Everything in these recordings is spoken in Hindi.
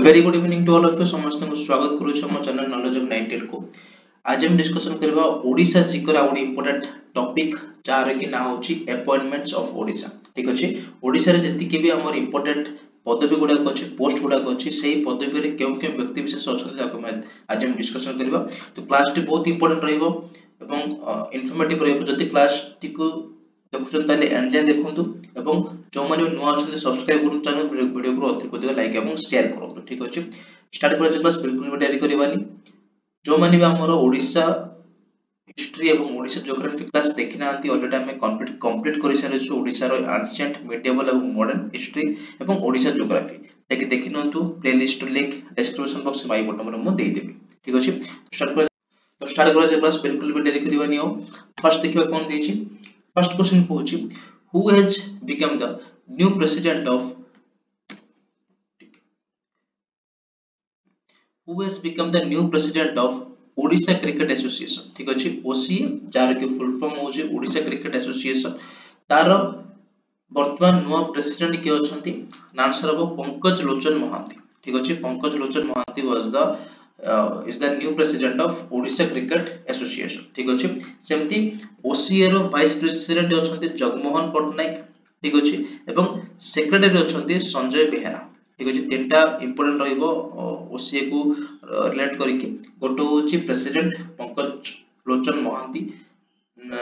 Very good evening to all of you समस्त को स्वागत करू हम चैनल नॉलेज ऑफ 19 को। आज हम डिस्कशन करबा ओडिसा जिकर आउट इंपोर्टेंट टॉपिक जार कि ना होची अपॉइंटमेंट्स ऑफ ओडिसा। ठीक अछि, ओडिसा रे जति के भी हमर इंपोर्टेंट पदवी गुडा को अछि, पोस्ट गुडा को अछि, सेही पदवी रे केउ व्यक्ति विशेष अछन ताको आज हम डिस्कशन करबा। तो क्लास टी बहुत इंपोर्टेंट रहइबो एवं इन्फॉर्मेटिव रहइबो। जति क्लास टी को देखुछन ताले एंड जाय देखंतु एवं जो माने नुवा अछन सब्सक्राइब करु चैनल वीडियो को अधिक लाइक एवं शेयर करू। ठीक अछि, स्टार्ट करा क्लास बिल्कुल भी डेरी करबानी। जो माने भी हमर ओडिसा हिस्ट्री एवं ओडिसा ज्योग्राफी क्लास देखि नांती ऑलरेडी हम कंप्लीट करि सारे छु। ओडिसा रो एंशिएंट मिडिएवल एवं मॉडर्न हिस्ट्री एवं ओडिसा ज्योग्राफी ताकि देखि नंतु प्लेलिस्ट लिंक डिस्क्रिप्शन बॉक्स में आई बटन रे म दे देबी। ठीक अछि, स्टार्ट करा क्लास बिल्कुल भी डेरी करबानी। हो फर्स्ट देखिबा कोन देछि। फर्स्ट क्वेश्चन पूछि, who has become the new president of Odisha Cricket Association। ठीक अछि, ओसी जार के फुल फॉर्म होछि ओडिशा क्रिकेट एसोसिएशन। तार वर्तमान नुवा प्रेसिडेंट के अछंती आंसर हो पंकज लोचन महांती। ठीक अछि, Pankaj Lochan Mohanty was the is the new president of Odisha Cricket Association। ठीक अछि, सेमती ओसीए रो वाइस प्रेसिडेंट अछंती जगमोहन पटनायक। ठीक अछि, एवं सेक्रेटरी अछंती संजय बेहेरा। ठीक अछि, तीनटा इंपोर्टेंट रहइबो ओसीए को रिलेट करिके। गोटो होछि प्रेसिडेंट पंकज लोचन महांती,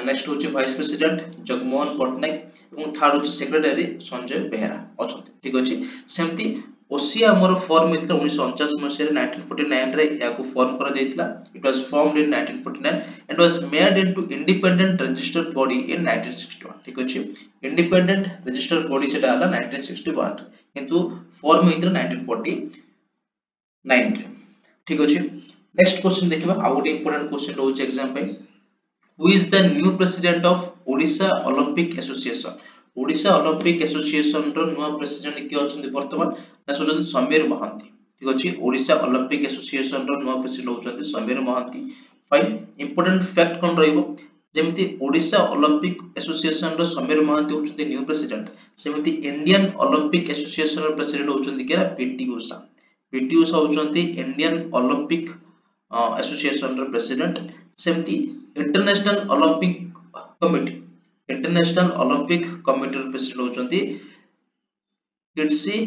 नेक्स्ट होछि वाइस प्रेसिडेंट जगमोहन पटनायक एवं थर्ड होछि सेक्रेटरी संजय बेहेरा अछंती। ठीक अछि, सेमती ओसीए हमर फॉर्म मित्र 1949 मसिया 1949 रे याको फॉर्म करा जायतिला। It was formed in 1949 and was made into independent registered body in 1961। ठीक अछि, इंडिपेंडेंट रजिस्टर्ड बॉडी सेटा हला 1961 किंतु फॉर्म मित्र 1949 रे। ठीक अछि, नेक्स्ट क्वेश्चन देखिबा। आउट इंपोर्टेंट क्वेश्चन होछि एग्जाम पे। Who is the new president of Odisha Olympic Association. Odisha Olympic Association रो नुवा प्रेसिडेंट के अछंती वर्तमान ना सोजन समीर महांती। ठीक अछि, ओडिशा ओलंपिक एसोसिएशन रो नुवा प्रेसिडेंट होचंती Samir Mohanty. Fine, important fact कोन रहइबो जेमिति ओडिशा ओलंपिक एसोसिएशन रो समीर महांती होचंती न्यू प्रेसिडेंट, सेमिति इंडियन ओलंपिक एसोसिएशन रो प्रेसिडेंट होचंती केरा पीटी उषा। पीटी उषा होचंती इंडियन ओलंपिक एसोसिएशन रो प्रेसिडेंट। सेमिति इंटरनेशनल ओलंपिक कमिटी रो प्रेसिडेंट होचंती किट्सी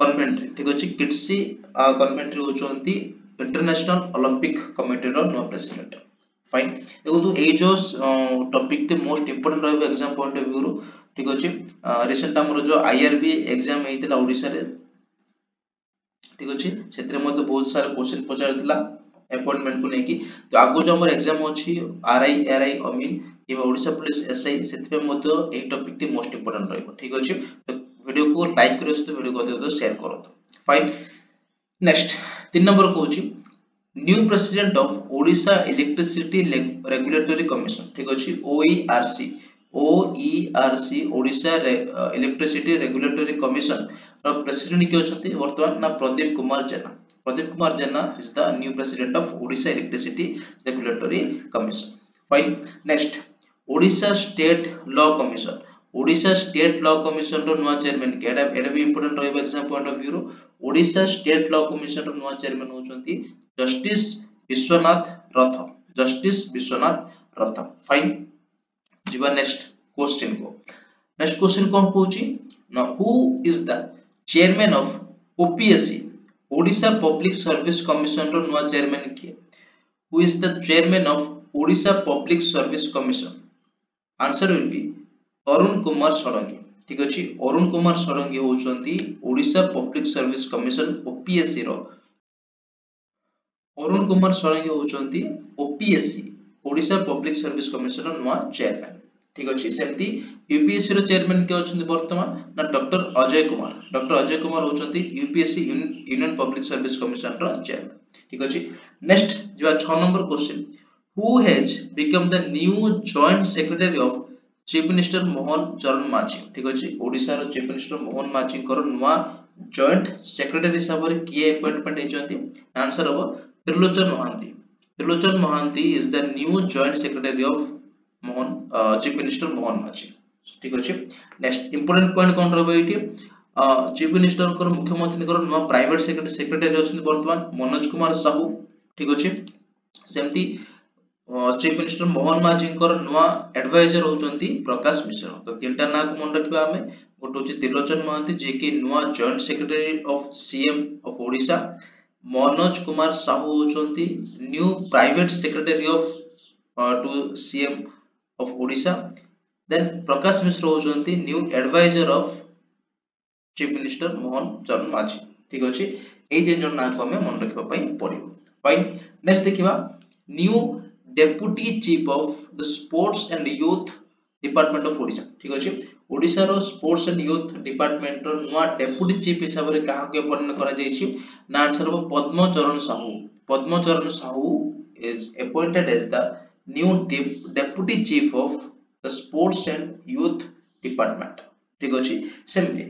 कन्वेंट्री। ठीक अछि, किट्सी कन्वेंट्री होचंती इंटरनेशनल ओलंपिक कमिटी रो नो प्रेसिडेंट। फाइन, एगो तो ए जो टॉपिक ते मोस्ट इंपोर्टेंट रहबे एग्जाम पॉइंट ऑफ व्यू रो। ठीक अछि, रिसेंट हमर जो आईआरबी एग्जाम हेतिला ओडिसा रे। ठीक अछि, सेतरे मते बहुत सारा क्वेश्चन पचारतिला अपॉइंटमेंट को नेकी। तो आगो जो हमर एग्जाम अछि आरआई एआरआई अमीन कि ओडिसा पुलिस एसआई, सेतरे मते ए टॉपिक ते मोस्ट इंपोर्टेंट रहबो। ठीक अछि, तो वीडियो को लाइक करियो तो वीडियो को दे शेयर करो। फाइन, नेक्स्ट 3 नंबर को अछि new president of Odisha Electricity Regulatory Commission. ठीक अछि, OERC Odisha Electricity Regulatory Commission रो प्रेसिडेंट के अछंती वर्तमान ना Pradeep Kumar Jena. Pradeep Kumar Jena is the new president of Odisha Electricity Regulatory Commission. Fine, next Odisha State Law Commission. Odisha State Law Commission रो नुवा चेयरमैन के एडा भी इंपोर्टेंट रहबो एग्जाम पॉइंट ऑफ व्यू रो। ओडिशा स्टेट लॉ कमीशन रो नुवा चेयरमैन होचंती जस्टिस विश्वनाथ रथ। जस्टिस विश्वनाथ रथ। फाइन, जीवा नेक्स्ट क्वेश्चन को। नेक्स्ट क्वेश्चन कोन पूछि ना, who is the chairman of OPSC Odisha Public Service Commission रो नुवा चेयरमैन के। Who is the chairman of Odisha Public Service Commission. Answer will be Arun Kumar Shadangi. ठीक अछि, अरुण कुमार षडंगी होचंती Odisha Public Service Commission OPSC रो। अरुण कुमार षडंगी होचंती OPSC Odisha Public Service Commission रो नुवा चेयरमैन। ठीक अछि, सेमती यूपीएससी रो चेयरमैन के अछंती वर्तमान ना डॉक्टर अजय कुमार। डॉक्टर अजय कुमार होचंती UPSC Union Public Service Commission रो चेयरमैन। ठीक अछि, नेक्स्ट जीवा 6 number question. Who has become the new joint secretary of chief minister Mohan Charan Majhi. ठीक अछि, ओडिशा रो चीफ मिनिस्टर मोहन मांझी कर नुवा जॉइंट सेक्रेटरी हिसाब रे किए अपॉइंटमेंट हेचंती। आंसर हो Trilochan Mohanty. Trilochan Mohanty is the new joint secretary of chief minister Mohan Majhi. ठीक अछि, नेक्स्ट इंपोर्टेंट पॉइंट कोन रहबो एठी चीफ मिनिस्टर को मुख्यमंत्री को नुआ प्राइवेट सेक्रेटरी अछि वर्तमान मनोज कुमार साहू ठीक अछि सेमती चीफ मिनिस्टर मोहन माझी नुआ एडवाइजर होचंती प्रकाश मिश्र तो तीनटा ना को मन रखिबा हमें गोटे होची त्रिलोचन महांती जे कि नुआ joint secretary of CM of Odisha Manoj Kumar Sahu होचंती new private secretary of to CM of Odisha then Prakash Mishra होचंती new advisor of chief minister Mohan Charan Majhi ठीक अछि एई तीन जन ना को हमें मन रखिबा पई पड़िबो फाइन नेक्स्ट देखिबा new deputy chief of the sports and youth department of Odisha ठीक अछि ओडिशा रो स्पोर्ट्स एंड यूथ डिपार्टमेंट रो नुआ डेप्यूटी चीफ हिसाब रे काहा के अपॉइंट करा जाय छी ना आंसर हो Padmacharan Sahu is appointed as the new deputy chief of the sports and youth department ठीक अछि सेमती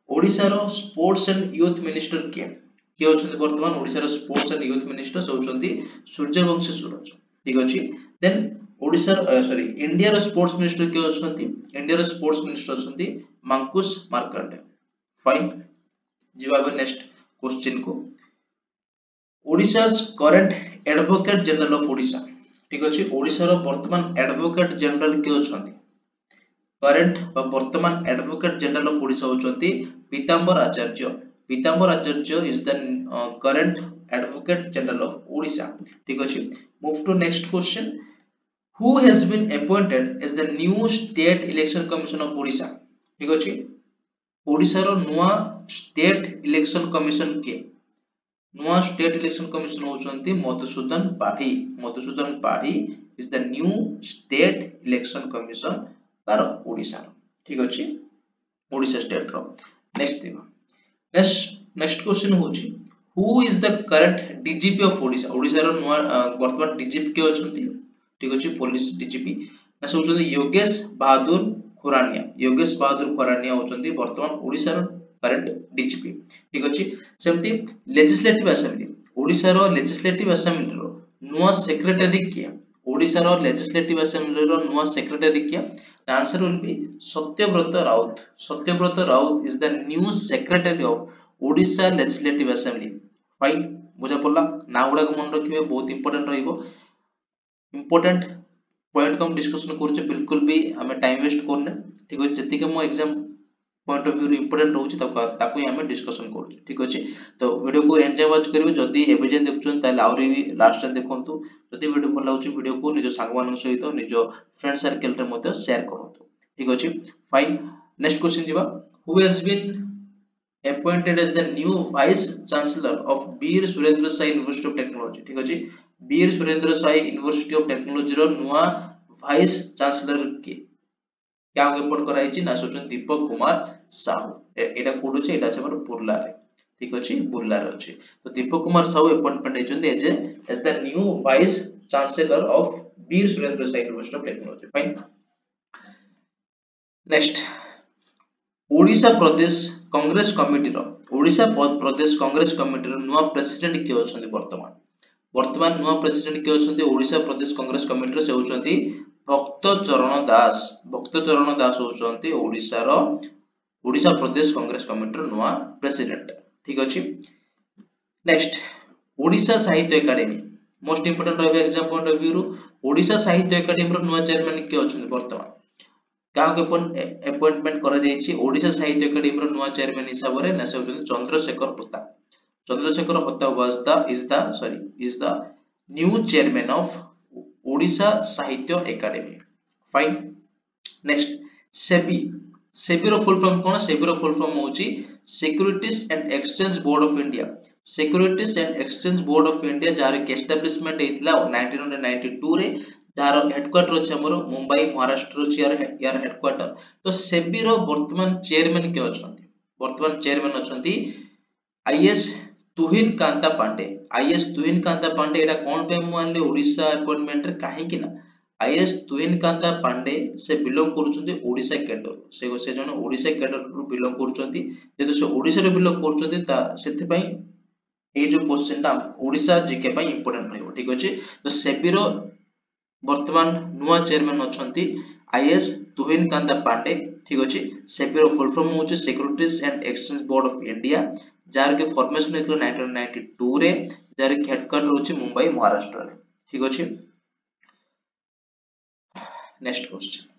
ओडिशा रो स्पोर्ट्स एंड यूथ मिनिस्टर के होचंती वर्तमान ओडिशा रो स्पोर्ट्स एंड यूथ मिनिस्टर होचंती सूर्यवंशी सूरज ठीक अछि देन ओडिशा इंडिया रो स्पोर्ट्स मिनिस्टर के होचंती इंडिया रो स्पोर्ट्स मिनिस्टर होचंती मांकुश मार्कंडे फाइन जिबाबे नेक्स्ट क्वेश्चन को Odisha's current advocate general of Odisha ठीक अछि ओडिशा रो वर्तमान एडवोकेट जनरल के होचंती करंट वर्तमान एडवोकेट जनरल ऑफ ओडिशा होचंती Pitambar Acharya is the current advocate general of Odisha ठीक अछि move to next question who has been appointed as the new state election commission of Odisha ठीक अछि ओडिशा रो नुआ स्टेट इलेक्शन कमिशन के नुआ स्टेट इलेक्शन कमिशन होचंती Madhusudan Padhi is the new state election commission कार ओडिशा ठीक अछि ओडिशा स्टेट रो नेक्स्ट क्वेश्चन होची who is the current DGP of Odisha Odisha रो वर्तमान DGP के अछंती ठीक अछि पुलिस DGP ना होचंती योगेश बहादुर खुरानिया होचंती वर्तमान ओडिशा रो करंट DGP ठीक अछि सेमती लेजिस्लेटिव असेंबली ओडिशा रो लेजिस्लेटिव असेंबली रो नुआ सेक्रेटरी के ओडिशा रो लेजिस्लेटिव असेंबली रो नुआ सेक्रेटरी के answer will be Satyabrata Rout is the new secretary of Odisha legislative assembly fine बुझा पड़ला ना गुडा को मन रखिबे बहुत इंपोर्टेंट रहिबो इंपोर्टेंट पॉइंट को हम डिस्कशन करछे बिल्कुल भी हमें टाइम वेस्ट करने ठीक अछि जति के मो एग्जाम पॉइंट ऑफ व्यू रे इंपोर्टेंट रहउछि ताको ही हमें डिस्कशन करछे ठीक अछि तो वीडियो को एंजॉय वाच करिवे जदी एबे जे देखछन ताले आउरी लास्ट टाइम देखंतु जदी वीडियो भल लागुछि वीडियो को निज सांगमान सहित निज फ्रेंड सर्कल रे मते शेयर करंतु ठीक अछि फाइन नेक्स्ट क्वेश्चन जिबा who has been appointed as the new vice chancellor of Veer Surendra Sai University of Technology ठीक अछि Veer Surendra Sai University of Technology रो नुआ वाइस चांसलर के क्या अपॉइंट कराई छि ना सोचन दीपक कुमार साहू एटा कोड अछि एटा हमर बुर्ला रे ठीक अछि बुर्ला रे अछि तो दीपक कुमार साहू अपॉइंटमेंट हेचन as the new vice chancellor of Veer Surendra Sai University of Technology fine next Odisha Pradesh Congress Committee रो नुआ प्रेसिडेंट के अछंती वर्तमान नुआ प्रेसिडेंट के अछंती ओडिशा प्रदेश कांग्रेस कमिटी रो से होचंती भक्त चरण दास होचंती ओडिशा प्रदेश कांग्रेस कमिटी रो नुआ प्रेसिडेंट ठीक अछि next Odisha Sahitya Academy most important रहबे एग्जाम पॉइंट ऑफ व्यू रो ओडिशा साहित्य एकेडमी रो नुआ चेयरमैन के अछंती वर्तमान का अपॉइंटमेंट करा जायछि ओडिशा साहित्य एकेडमी रो नुआ चेयरमैन हिसाब रे ना से होचंती चंद्रशेखर होता is the new chairman of Odisha Sahitya academy fine next SEBI row full form cone SEBI row full form होची securities and exchange board of India jar के एस्टैब्लिशमेंट हेतला 1992 रे जार हेडक्वार्टर अछि हमरो मुंबई महाराष्ट्र अछि यार हेडक्वार्टर तो सेबी रो वर्तमान चेयरमैन के अछंती आईएस तुहिन कांता पांडे एटा कोन पे मानले ओडिशा अपॉइंटमेंट रे काहे कि ना आईएस तुहिन कांता पांडे से बिलोंग करूछंती ओडिशा कैडर से जन ओडिशा कैडर रो बिलोंग करूछंती जेतो से ओडिशा रे बिलोंग करूछंती ता सेति पई ए जो क्वेश्चन ता ओडिशा जीके पई इंपोर्टेंट रहइबो ठीक अछि तो सेबी रो वर्तमान नुआ चेयरमैन अछंती आईएस तुहिन कांता पांडे ठीक अछि सेबी रो फुल फॉर्म होचे securities and exchange board of India jar के फॉर्मेशन हेतलो 1992 रे जार के हेडक्वार्टर होचे मुंबई महाराष्ट्र रे ठीक अछि next question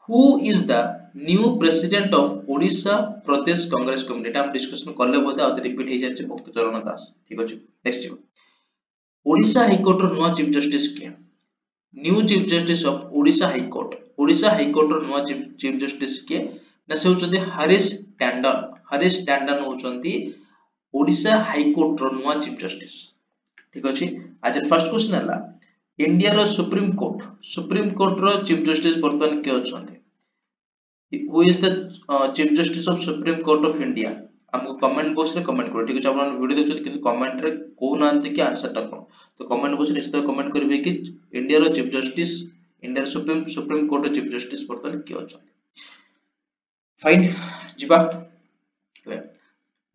Who is the new president of Odisha Pradesh Congress Committee हम डिस्कशन करले बोलते आउ रिपीट हे जाचे भक्त चरण दास ठीक अछि नेक्स्ट ओडिशा हाई कोर्ट रो नुवा चीफ जस्टिस के new chief justice of Odisha High Court रो नुवा चीफ जस्टिस के ना से होचंदी हरीश टंडन होचंदी ओडिशा हाई कोर्ट रो नुवा चीफ जस्टिस ठीक अछि आज फर्स्ट क्वेश्चन हला इंडिया रो सुप्रीम कोर्ट रो चीफ जस्टिस वर्तमान के अछंती who is the chief justice of supreme court of india हमको कमेंट बॉक्स रे कमेंट करो ठीक है आपण वीडियो देखछन किंतु कमेंट रे को नांते कि आंसर टा कोन तो कमेंट बॉक्स रे निश्चित कमेंट करबे कि इंडिया रो chief justice India supreme court रो चीफ जस्टिस वर्तमान के अछंती फाइन जिबा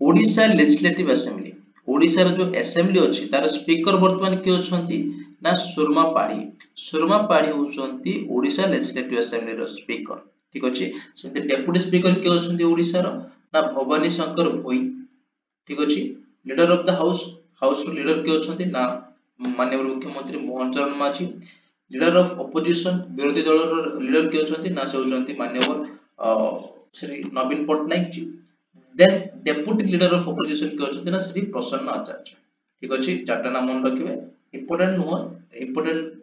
ओडिशा लेजिस्लेटिव असेंबली ओडिशा रो जो असेंबली अछि तार स्पीकर वर्तमान के अछंती ना सुरमा पाढ़ी होचंती ओडिशा लेजिस्लेटिव असेंबली रो स्पीकर ठीक अछि सेते डेप्यूटी स्पीकर के अछंती ओडिशा रो ना भवानी शंकर भोई ठीक अछि लीडर ऑफ द हाउस रो लीडर के अछंती ना माननीय मुख्यमंत्री Mohan Charan Majhi leader of opposition विरोधी दल रो लीडर के अछंती ना से होचंती माननीय Shri Naveen Patnaik ji then deputy leader of opposition के अछंती ना श्री प्रसन्न आचार्य ठीक अछि चारटा नाम मन रखिबे इंपोर्टेंट नो इंपोर्टेंट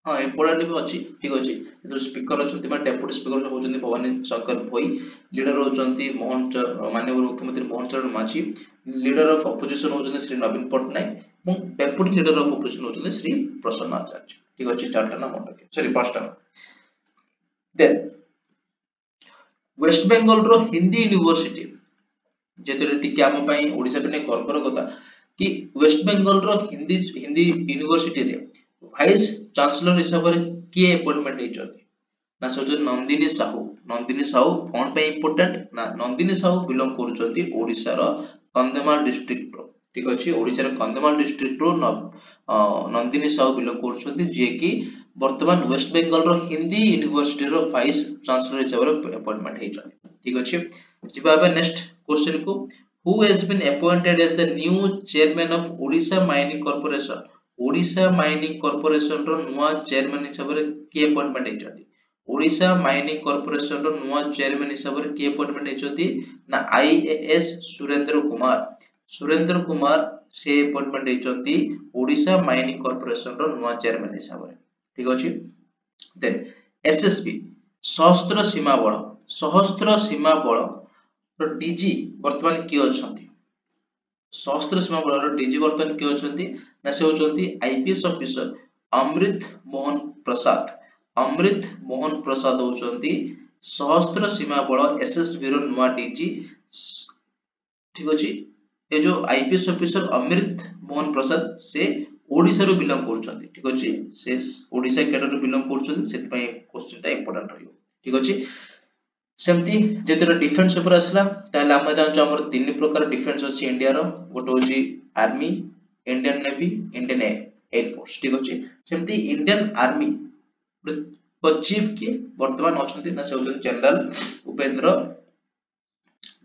हां इंपोर्टेंट भी अछि ठीक अछि जो स्पीकर अछंती मा डेप्यूटी स्पीकर होचंती भवानी शंकर भोई लीडर होचंती माननीय मुख्यमंत्री Mohan Charan Majhi leader of opposition होचंती श्री नवीन पटनायक और डेप्यूटी लीडर ऑफ ऑपोजिशन होचंती श्री प्रसन्न आचार्य ठीक अछि चारटा नाम मन रखिबे सॉरी पांचटा देन वेस्ट बंगाल रो हिंदी यूनिवर्सिटी जेतरे टिके हम पई ओडिसा पे गर्वर कथा कि वेस्ट बंगाल रो हिंदी यूनिवर्सिटी रे वाइस चांसलर हिसाब रे के अपॉइंटमेंट हे जति ना सोज नंदिनी साहू कोन पे इंपोर्टेंट ना नंदिनी साहू बिलोंग करूचंती ओडिसा रो कंधमाल डिस्ट्रिक्ट रो ठीक अछि ओडिसा रो कंधमाल डिस्ट्रिक्ट रो नंदिनी साहू बिलोंग करूचंती जे कि वर्तमान वेस्ट बंगाल रो हिंदी यूनिवर्सिटी रो वाइस चांसलर हिसाब रे अपॉइंटमेंट हे जति ठीक अछि जिबा बे नेक्स्ट क्वेश्चन को who has been appointed as the new chairman of Odisha Mining Corporation Odisha Mining Corporation रो नुवा चेयरमैन हिसाब रे के अपॉइंटमेंट हेचंती Odisha Mining Corporation रो नुवा चेयरमैन हिसाब रे के अपॉइंटमेंट हेचंती ना IAS सुरेंद्र कुमार से अपॉइंटमेंट हेचंती Odisha Mining Corporation रो नुवा चेयरमैन हिसाब रे ठीक अछि देन SSB सशस्त्र सीमा बल रो डीजी वर्तमान के अछंती सशस्त्र सीमा बल रो डीजी वर्तमान के अछंती ना से होचंती आईपीएस ऑफिसर अमृत मोहन प्रसाद होचंती सशस्त्र सीमा बल एसएसबी रो नुवा डीजी ठीक अछि ए जो आईपीएस ऑफिसर अमृत मोहन प्रसाद से ओडिसा रो बिलोंग करछंती ठीक अछि से ओडिसा कैडर रो बिलोंग करछंती सेति पई क्वेश्चन ता इंपोर्टेंट रहियो ठीक अछि सेमती जेतरा डिफेंस ऊपर असला ताले हम जानचो हमर तीन प्रकार डिफेंस अछि इंडिया रो गोटो होची army Indian navy Indian air force ठीक अछि सेमती इंडियन आर्मी को चीफ के वर्तमान अछंती ना से होचन जनरल उपेंद्र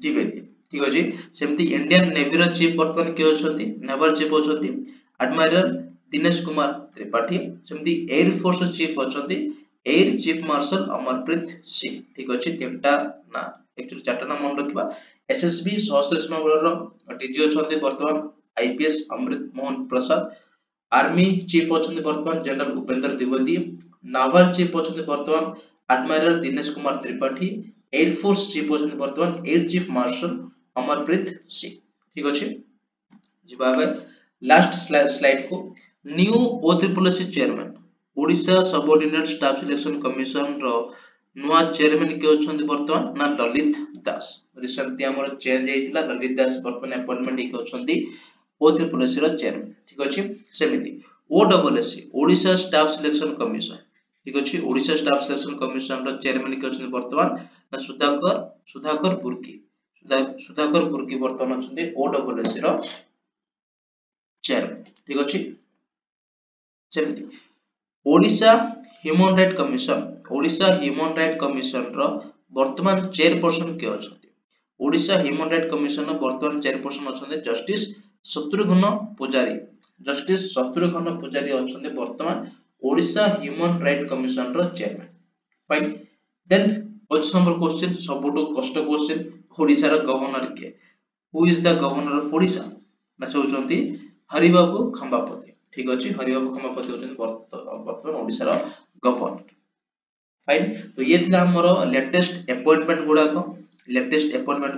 द्विवेदी ठीक अछि सेमती इंडियन नेवी रो चीफ वर्तमान के अछंती नेवल चीफ अछंती एडमिरल दिनेश कुमार त्रिपाठी सेमती एयर फोर्स चीफ अछंती air chief marshal Amarpreet Singh ठीक अछि तीनटा ना एक्चुअली चारटा नाम मन रखिबा एसएसबी सशस्त्र सीमा बल रो डीजी अछंती वर्तमान IPS Amrit Mohan Prasad army chief अछंती वर्तमान general Upendra Dwivedi naval chief अछंती वर्तमान admiral Dinesh Kumar Tripathi air force chief अछंती वर्तमान air chief marshal Amarpreet Singh ठीक अछि जिबाबे लास्ट स्लाइड को new O triple C chairman Odisha subordinate staff selection commission रो नुवा चेयरमैन के अछंती वर्तमान ना ललित दास रिसेंटली हमर चेंज हेतिला ललित दास वर्तमान अपॉइंटमेंट के अछंती ओट्रिपलसी रो चेयरमैन ठीक अछि सेमिति ओडब्ल्यूएससी ओडिशा स्टाफ सिलेक्शन कमिशन ठीक अछि ओडिशा स्टाफ सिलेक्शन कमिशन रो चेयरमैन के अछंती वर्तमान ना सुधाकर पुरकी वर्तमान अछंती ओडब्ल्यूएससी रो चेयरमैन ठीक अछि सेमिति Odisha human right Odisha human right commission रो वर्तमान चेयरपर्सन के अछंती ओडिशा ह्यूमन राइट कमिशन रो वर्तमान चेयरपर्सन अछंती जस्टिस शत्रुघ्न पूजारी अछंती वर्तमान ओडिशा ह्यूमन राइट कमिशन रो chairman fine then 25 number question सबुटो कष्ट क्वेश्चन ओडिशा रो गवर्नर के who is the governor of Odisha ना से होचंती हरिबाबू खंबापति ठीक अछि हरिबाबू खंबापति होचंती वर्तमान ओडिशा रो गवर्नर फाइन तो ये थिला हमरो लेटेस्ट अपॉइंटमेंट गुडा को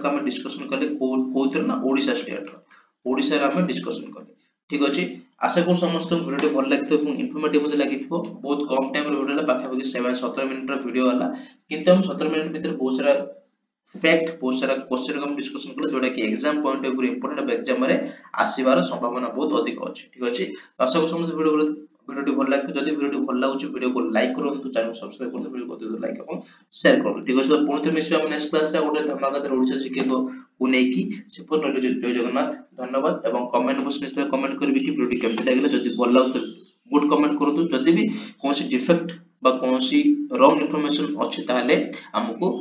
हम डिस्कशन करले कोथर ना ओडिशा स्टेट रो ओडिशा रे हम डिस्कशन करले ठीक अछि आशा कर समस्त वीडियो भल लागतो এবং इन्फॉर्मेटिव मते लागिथबो बहुत कम टाइम रे वीडियो पाखा पाखी 17 मिनिट रो वीडियो वाला किंतु हम 17 मिनिट भीतर बहुत सारा फैक्ट बहुत सारा क्वेश्चन हम डिस्कशन करले जोटा कि exam point of view important exam रे आसीबार संभावना बहुत अधिक अछि ठीक अछि आशा कर समस्त वीडियो भल लागतो जदि वीडियो भल लागुची वीडियो को लाइक करंतु चैनल सब्सक्राइब करंतु वीडियो को दे लाइक और शेयर करंतु ठीक अछि तो पुनः मिसबा हम नेक्स्ट क्लास रे गोटे धमाकादार ओडिसा जीके को नै की सिपन रहले जय जगन्नाथ धन्यवाद एवं कमेंट बॉक्स में कमेंट करबी कि वीडियो केमति लागले जदि भल लागतो गुड कमेंट करंतु जदि भी कोनसी डिफेक्ट बा कोनसी रॉन्ग इंफॉर्मेशन अछि ताले हमको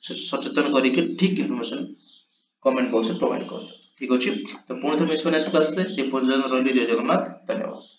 सचेतन करी के ठीक इंफॉर्मेशन कमेंट बॉक्स में प्रोवाइड करंतु ठीक अछि तो पुनः मिसबा नेक्स्ट क्लास रे से पर्यंत रहले जय जगन्नाथ धन्यवाद।